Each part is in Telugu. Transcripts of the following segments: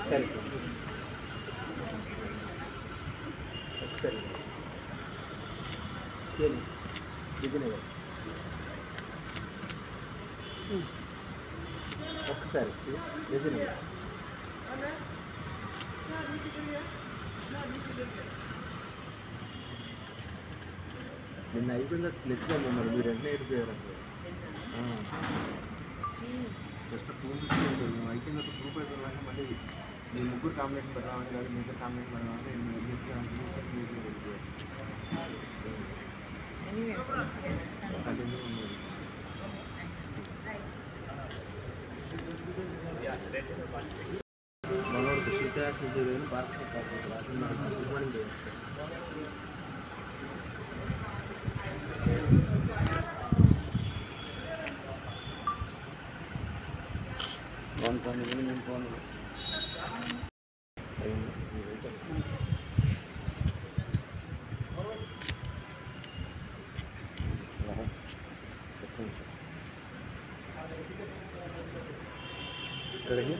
ఒకసారి ఒకసారి విజయనగర్ ఒకసారి విజయనగర్ నిన్న అయిపోయిందా లెక్కిపోయిందా మరి మీరు ఎట్లా అయిపోయారు అసలు జస్ట్ ప్రూఫ్ ఇచ్చేది అయిపోయిన ప్రూఫ్ అయిపోయినాక మళ్ళీ మీ ముగ్గురు కాంబినేషన్ పెడదామని కాదు మీ ఇద్దరు కాంబినేషన్ పెడదామని అది ఎందుకు ఉన్నది మనోడికి శుద్ధాశుద్ధి భారత గుడ్ మార్నింగ్ ఫోన్ ఫోన్ నేను ఫోన్ ఎక్కడికి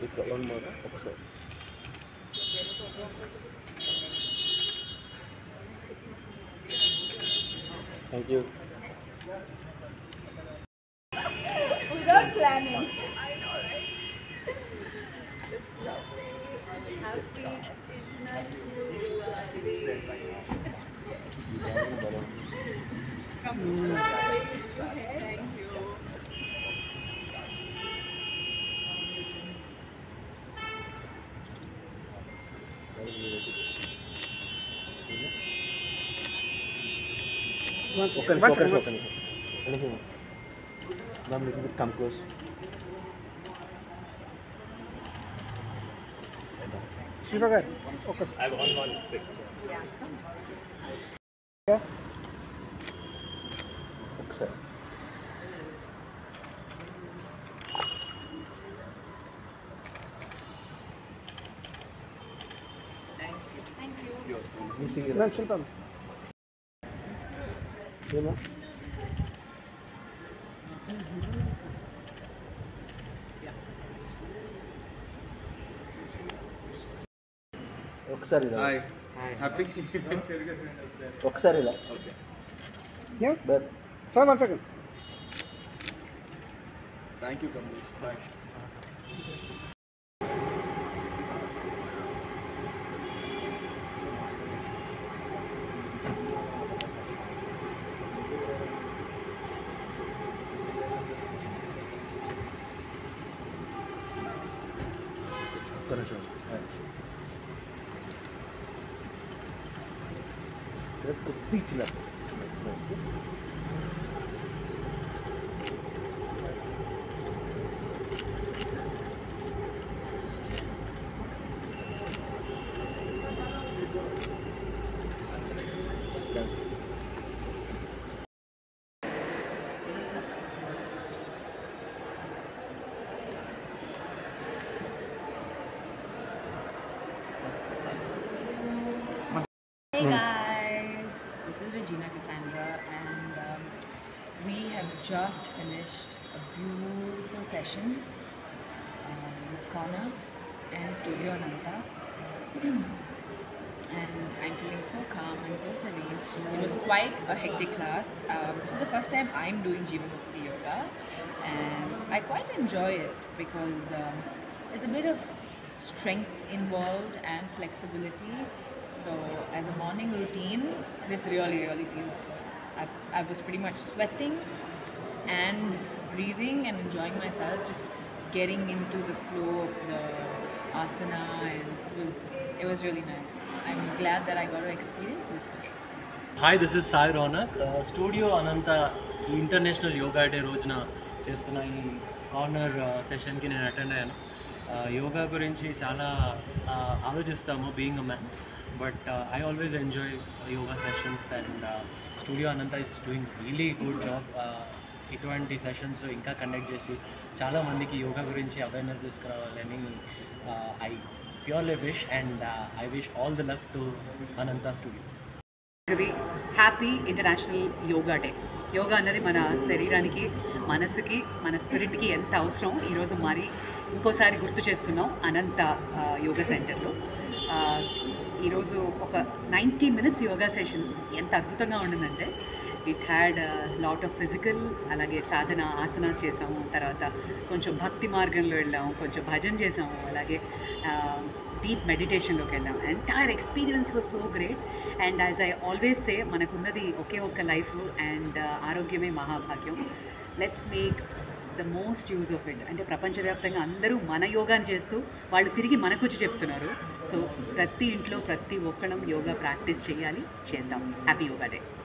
ఇక్కడ మాట ఒకసారి thank you Without planning. I know, right? It's lovely. Happy International Yoga Day. Come on. Thank you. Okay. Ma'am, little bit come close. Shiva gar. Okay. I have one picture. Yeah, come on. Yeah. Okay, sir. Thank you. Thank you. You see it. Shilpam. You know? ఒకసారి హాయ్ హ్యాపీ ఒకసారి ఇలా okay but sir 1 second thank you Kamlesh బాయ్ కుప్పించిన Hey guys, this is Regina Cassandra and we have just finished a beautiful session with Connor and Studio Ananta and I'm feeling so calm and so serene. It was quite a hectic class. This is the first time I'm doing Jivamukti Yoga and I quite enjoy it because there's a bit of strength involved and flexibility. So as a morning routine, this really feels good. I was pretty much sweating and breathing and enjoying myself, just getting into the flow of the asana, and it was really nice. I'm glad that I got to experience this today. Hi, this is Sai Ronak. Studio Ananta International Yoga Day రోజున చేస్తున్న ఈ కార్నర్ సెషన్కి నేను అటెండ్ అయ్యాను. యోగా గురించి చాలా ఆలోచిస్తాము being a man, but I always enjoy yoga sessions and Studio Ananta is doing really good job. ఇటువంటి సెషన్స్ ఇంకా కండక్ట్ చేసి చాలా మందికి యోగా గురించి అవేర్నెస్ తీసుకురావాలని I purely wish, and I wish all the luck to Ananta Studios. Happy international yoga day. Yoga అన్నది మన శరీరానికి, మనసుకి, మన స్పిరిట్కి ఎంత అవసరం ఈరోజు మరి ఇంకోసారి గుర్తు చేసుకున్నాం అనంత యోగా సెంటర్లో. ఈరోజు ఒక 90 minutes యోగా సెషన్ ఎంత అద్భుతంగా ఉండిందంటే, it had lot of physical, అలాగే సాధన ఆసనాస్ చేసాము, తర్వాత కొంచెం భక్తి మార్గంలో వెళ్ళాము, కొంచెం భజన చేసాము, అలాగే డీప్ మెడిటేషన్లోకి వెళ్ళాము. Entire experience was so great. And as I always say, మనకున్నది ఒకే ఒక్క లైఫ్ అండ్ ఆరోగ్యమే మహాభాగ్యం. Let's make the most use of it. అంటే ప్రపంచవ్యాప్తంగా అందరూ మన యోగాని చేస్తూ వాళ్ళు తిరిగి మనకు వచ్చి చెప్తున్నారు. సో ప్రతి ఇంట్లో ప్రతి ఒక్కళ్ళం యోగా ప్రాక్టీస్ చేయాలి, చేద్దాం. Happy yoga day.